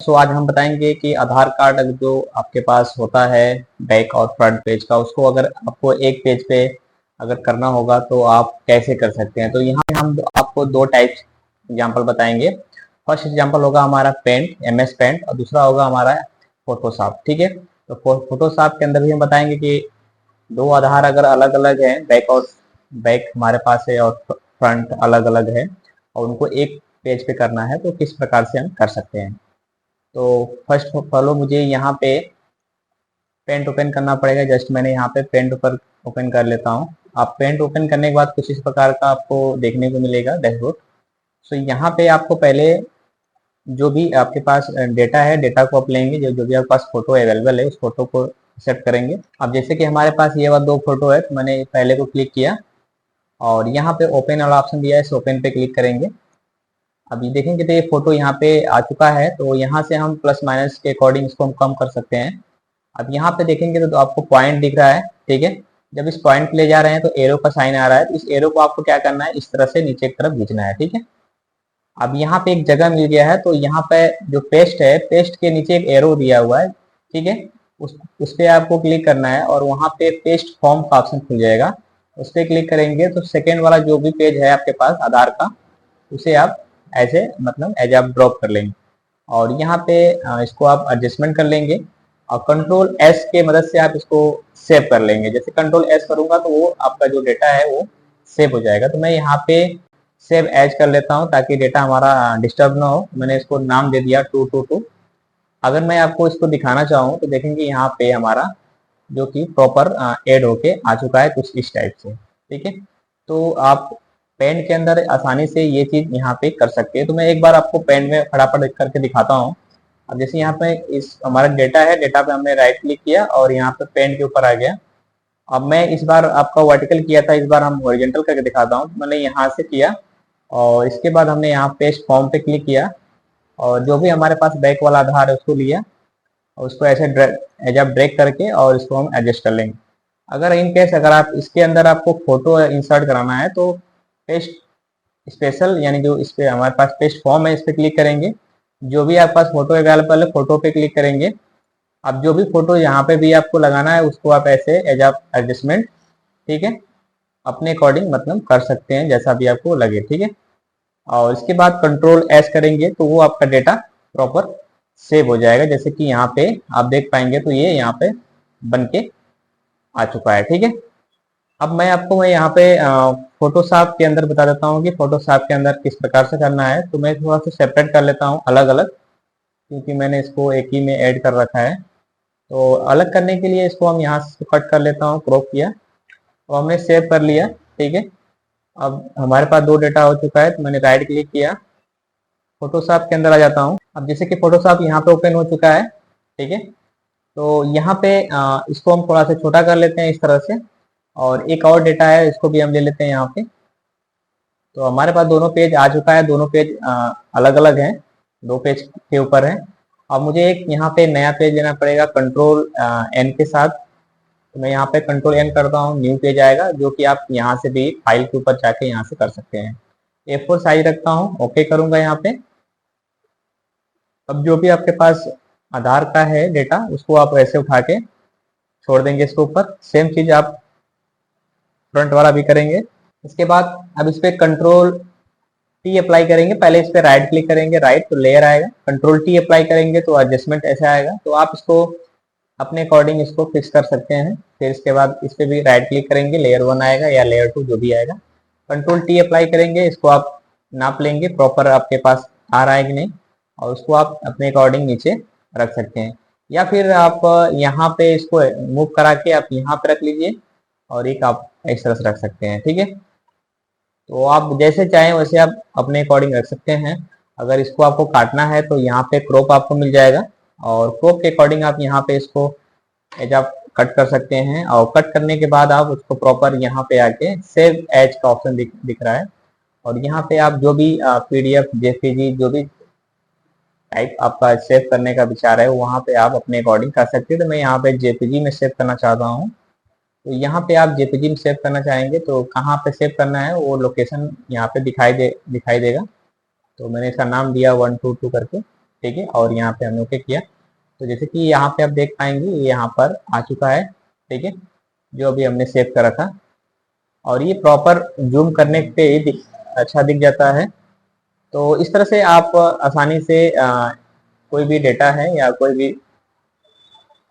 सो आज हम बताएंगे कि आधार कार्ड अगर जो आपके पास होता है बैक और फ्रंट पेज का, उसको अगर आपको एक पेज पे अगर करना होगा तो आप कैसे कर सकते हैं। तो यहाँ पे हम आपको दो टाइप एग्जांपल बताएंगे। फर्स्ट एग्जांपल होगा हमारा पेंट, एमएस पेंट, और दूसरा होगा हमारा फोटोशॉप। ठीक है, तो फोटोशॉप के अंदर भी हम बताएंगे कि दो आधार अगर अलग अलग है, बैक हमारे पास है और फ्रंट अलग अलग है, और उनको एक पेज पे करना है तो किस प्रकार से हम कर सकते हैं। तो फर्स्ट फॉलो मुझे यहाँ पे पेंट ओपन करना पड़ेगा। जस्ट मैंने यहाँ पे पेंट ओपन कर लेता हूँ। आप पेंट ओपन करने के बाद कुछ इस प्रकार का आपको देखने को मिलेगा डैशबोर्ड। सो यहाँ पे आपको पहले जो भी आपके पास डेटा है, डेटा को आप लेंगे। जो भी आपके पास फोटो अवेलेबल है उस फोटो को सेट करेंगे। अब जैसे कि हमारे पास ये वाला दो फोटो है, तो मैंने पहले को क्लिक किया और यहाँ पे ओपन वाला ऑप्शन दिया है, इस ओपन पे क्लिक करेंगे। अभी देखेंगे तो ये फोटो यहाँ पे आ चुका है, तो यहाँ से हम प्लस माइनस के अकॉर्डिंग इसको हम कम कर सकते हैं। अब यहाँ पे देखेंगे तो आपको पॉइंट दिख रहा है। ठीक है, जब इस पॉइंट पे ले जा रहे हैं तो एरो का साइन आ रहा है, तो इस एरो को आपको क्या करना है, इस तरह से नीचे की तरफ खींचना है। ठीक है, अब यहाँ पे एक जगह मिल गया है, तो यहाँ पे जो पेस्ट है, पेस्ट के नीचे एक एरो दिया हुआ है। ठीक है, उस पे आपको क्लिक करना है और वहाँ पे पेस्ट फॉर्म का ऑप्शन खुल जाएगा। उस पर क्लिक करेंगे तो सेकेंड वाला जो भी पेज है आपके पास आधार का, उसे आप ऐसे मतलब एज आप ड्रॉप कर लेंगे और यहाँ पे इसको आप एडजस्टमेंट कर लेंगे और कंट्रोल एस के मदद से आप इसको सेव कर लेंगे। जैसे कंट्रोल एस करूंगा तो वो आपका जो डेटा है वो सेव हो जाएगा। तो मैं यहाँ पे सेव एज कर लेता हूँ ताकि डेटा हमारा डिस्टर्ब ना हो। मैंने इसको नाम दे दिया 222। अगर मैं आपको इसको दिखाना चाहूँ तो देखेंगे यहाँ पे हमारा जो कि प्रॉपर ऐड होके आ चुका है कुछ इस टाइप से। ठीक है, तो आप पेंट के अंदर आसानी से ये चीज यहाँ पे कर सकते हैं। तो मैं एक बार आपको पेंट में फटाफट करके दिखाता हूँ। अब जैसे यहाँ पे इस हमारा डेटा है, डेटा पे हमने राइट क्लिक किया और यहाँ पे पेंट के ऊपर आ गया। अब मैं इस बार आपका वर्टिकल किया था, इस बार हम हॉरिजॉन्टल करके दिखाता हूँ। मैंने यहाँ से किया और इसके बाद हमने यहाँ पेस्ट फॉर्म पे क्लिक किया और जो भी हमारे पास बैक वाला आधार है उसको लिया और उसको ऐसे एज आप ड्रैग करके और इसको हम एडजस्ट कर लेंगे। अगर इन केस अगर आप इसके अंदर आपको फोटो इंसर्ट कराना है तो पेस्ट स्पेशल यानी जो इस पे हमारे पास पेस्ट फॉर्म है, इस पे क्लिक करेंगे। जो भी आपके पास फोटो अवेलेबल है फोटो पे क्लिक करेंगे। अब जो भी फोटो यहाँ पे भी आपको लगाना है उसको आप ऐसे एज आप एडजस्टमेंट, ठीक है, अपने अकॉर्डिंग मतलब कर सकते हैं जैसा भी आपको लगे। ठीक है, और इसके बाद कंट्रोल एस करेंगे तो वो आपका डेटा प्रॉपर सेव हो जाएगा। जैसे कि यहाँ पे आप देख पाएंगे तो ये यहाँ पे बन के आ चुका है। ठीक है, अब मैं यहाँ पे फोटोशॉप के अंदर बता देता हूँ कि फोटोशॉप के अंदर किस प्रकार से करना है। तो मैं थोड़ा सा सेपरेट कर लेता हूँ अलग अलग, क्योंकि मैंने इसको एक ही में ऐड कर रखा है। तो अलग करने के लिए इसको हम यहाँ से कट कर लेता हूँ, क्रॉप किया और हमने सेव कर लिया। ठीक है, अब हमारे पास दो डेटा हो चुका है, तो मैंने राइट क्लिक किया, फोटोशॉप के अंदर आ जाता हूँ। अब जैसे कि फोटोशॉप यहाँ पे ओपन हो चुका है। ठीक है, तो यहाँ पे इसको हम थोड़ा सा छोटा कर लेते हैं इस तरह से, और एक और डेटा है इसको भी हम ले लेते हैं यहाँ पे। तो हमारे पास दोनों पेज आ चुका है, दोनों पेज अलग अलग हैं, दो पेज के ऊपर है। अब मुझे एक यहाँ पे नया पेज लेना पड़ेगा कंट्रोल एन के साथ। तो मैं यहाँ पे कंट्रोल एन करता हूँ, न्यू पेज आएगा, जो कि आप यहाँ से भी फाइल के ऊपर जाके यहाँ से कर सकते हैं। A4 साइज रखता हूँ, ओके करूंगा यहाँ पे। अब जो भी आपके पास आधार का है डेटा उसको आप ऐसे उठा के छोड़ देंगे इसके ऊपर। सेम चीज आप फ्रंट वाला भी करेंगे। इसके बाद अब इस पे कंट्रोल टी अप्लाई करेंगे। पहले इस पे राइट क्लिक करेंगे, राइट तो लेयर आएगा, कंट्रोल टी अप्लाई करेंगे तो एडजस्टमेंट ऐसे आएगा। तो आप इसको अपने अकॉर्डिंग इसको फिक्स कर सकते हैं। फिर इसके बाद इस पे भी राइट क्लिक करेंगे, लेयर 1 आएगा या लेयर 2 जो भी आएगा। कंट्रोल टी अप्लाई करेंगे, इसको आप नाप लेंगे प्रॉपर आपके पास आ रहा है कि नहीं, और उसको आप अपने अकॉर्डिंग नीचे रख सकते हैं। या फिर आप यहाँ पे इसको मूव करा के आप यहाँ पे रख लीजिए और एक आप इस तरह से रख सकते हैं। ठीक है, तो आप जैसे चाहें वैसे आप अपने अकॉर्डिंग रख सकते हैं। अगर इसको आपको काटना है तो यहाँ पे क्रॉप आपको मिल जाएगा और क्रॉप के अकॉर्डिंग आप यहाँ पे इसको एज आप कट कर सकते हैं। और कट करने के बाद आप उसको प्रॉपर यहाँ पे आके सेव एज का ऑप्शन दिख रहा है, और यहाँ पे आप जो भी PDF जेपीजी जो भी टाइप आपका सेव करने का विचार है वहाँ पे आप अपने अकॉर्डिंग कर सकते हैं। तो मैं यहाँ पे जेपीजी में सेव करना चाहता हूँ। तो यहाँ पे आप जेपीजी में सेव करना चाहेंगे तो कहाँ पे सेव करना है वो लोकेशन यहाँ पे दिखाई देगा। तो मैंने इसका नाम दिया 122 करके। ठीक है, और यहाँ पे हमने ओके किया। तो जैसे कि यहाँ पे आप देख पाएंगे ये यहाँ पर आ चुका है, ठीक है, जो अभी हमने सेव करा था। और ये प्रॉपर जूम करने पे अच्छा दिख जाता है। तो इस तरह से आप आसानी से कोई भी डेटा है या कोई भी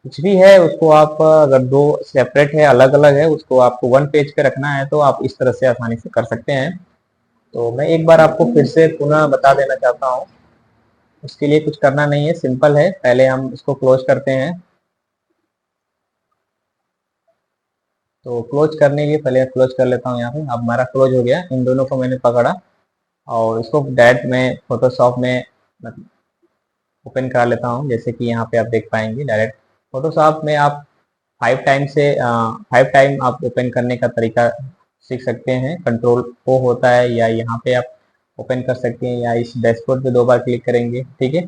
कुछ भी है उसको आप अगर दो सेपरेट है, अलग अलग है, उसको आपको वन पेज पे रखना है तो आप इस तरह से आसानी से कर सकते हैं। तो मैं एक बार आपको फिर से पुनः बता देना चाहता हूँ। उसके लिए कुछ करना नहीं है, सिंपल है। पहले हम इसको क्लोज करते हैं। तो क्लोज करने के लिए पहले क्लोज कर लेता हूँ। यहाँ पे अब हमारा क्लोज हो गया। इन दोनों को मैंने पकड़ा और इसको डायरेक्ट मैं फोटोशॉप में ओपन करा लेता हूँ। जैसे कि यहाँ पे आप देख पाएंगे डायरेक्ट फोटोशॉप में आप 5 टाइम आप ओपन करने का तरीका सीख सकते हैं। कंट्रोल ओ होता है, या यहाँ पे आप ओपन कर सकते हैं, या इस डैशबोर्ड पे 2 बार क्लिक करेंगे, ठीक है।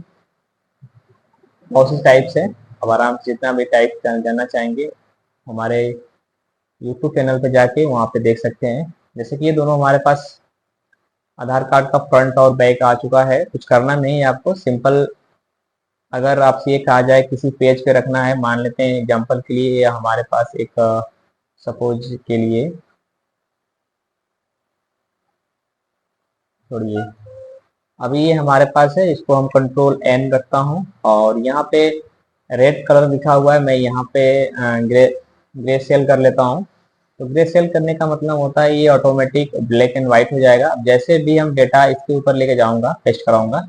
बहुत सी टाइप्स है। अब आराम से जितना भी टाइप जानना चाहेंगे हमारे यूट्यूब चैनल पे जाके वहाँ पे देख सकते हैं। जैसे कि ये दोनों हमारे पास आधार कार्ड का फ्रंट और बैक आ चुका है। कुछ करना नहीं है आपको, सिंपल अगर आपसे ये कहा जाए किसी पेज पे रखना है, मान लेते हैं एग्जांपल के लिए या हमारे पास एक सपोज के लिए, छोड़िए, अभी ये हमारे पास है, इसको हम कंट्रोल एन रखता हूँ और यहाँ पे रेड कलर लिखा हुआ है, मैं यहाँ पे ग्रे सेल कर लेता हूँ। तो ग्रे सेल करने का मतलब होता है ये ऑटोमेटिक ब्लैक एंड व्हाइट हो जाएगा। अब जैसे भी हम डेटा इसके ऊपर लेके जाऊंगा, पेस्ट कराऊंगा,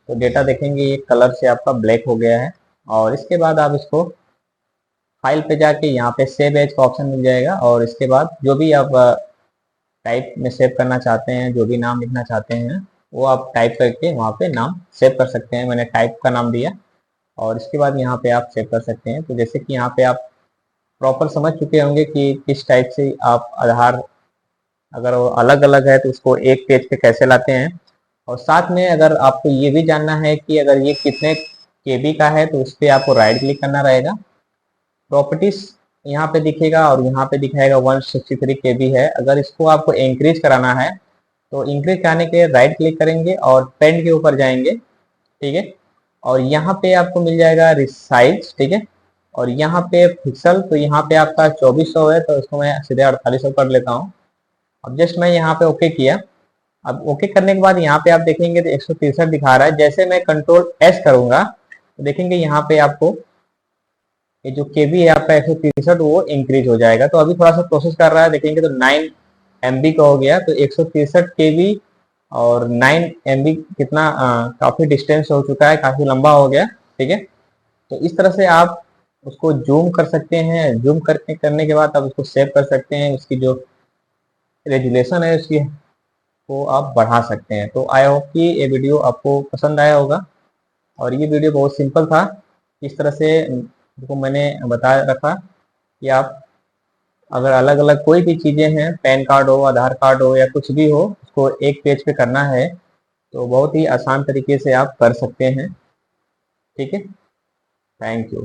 तो डेटा देखेंगे ये कलर से आपका ब्लैक हो गया है। और इसके बाद आप इसको फाइल पे जाके यहाँ पे सेव एज का ऑप्शन मिल जाएगा, और इसके बाद जो भी आप टाइप में सेव करना चाहते हैं, जो भी नाम लिखना चाहते हैं, वो आप टाइप करके वहाँ पे नाम सेव कर सकते हैं। मैंने टाइप का नाम दिया और इसके बाद यहाँ पे आप सेव कर सकते हैं। तो जैसे कि यहाँ पे आप प्रॉपर समझ चुके होंगे कि किस टाइप से आप आधार, अगर वो अलग अलग है तो उसको एक पेज पे कैसे लाते हैं। और साथ में अगर आपको ये भी जानना है कि अगर ये कितने केबी का है, तो उस पर आपको राइट क्लिक करना रहेगा। प्रॉपर्टीज यहाँ पे दिखेगा और यहाँ पे दिखाएगा 163 केबी है। अगर इसको आपको इंक्रीज कराना है तो इंक्रीज कराने के लिए राइट क्लिक करेंगे और पेन के ऊपर जाएंगे, ठीक है। और यहाँ पे आपको मिल जाएगा रिसाइज, ठीक है। और यहाँ पे पिक्सल, तो यहाँ पे आपका 2400 है, तो इसको मैं सीधे 4800 कर लेता हूँ। अब जस्ट मैं यहाँ पे ओके किया। अब ओके करने के बाद यहाँ पे आप देखेंगे तो 163 दिखा रहा है। जैसे मैं कंट्रोल एस करूंगा तो देखेंगे यहाँ पे आपको ये जो केबी है आपका 163 वो इंक्रीज हो जाएगा। तो अभी थोड़ा सा प्रोसेस कर रहा है, देखेंगे तो 9 MB का हो गया। तो 163 केबी और 9 MB कितना काफी डिस्टेंस हो चुका है, काफी लंबा हो गया, ठीक है। तो इस तरह से आप उसको जूम कर सकते हैं। जूम करने के बाद आप उसको सेव कर सकते हैं। उसकी जो रेजुलेशन है उसकी को आप बढ़ा सकते हैं। तो आई होप कि ये वीडियो आपको पसंद आया होगा। और ये वीडियो बहुत सिंपल था। इस तरह से को मैंने बता रखा कि आप अगर अलग अलग कोई भी चीज़ें हैं, पैन कार्ड हो, आधार कार्ड हो, या कुछ भी हो, उसको एक पेज पे करना है तो बहुत ही आसान तरीके से आप कर सकते हैं, ठीक है। Thank you.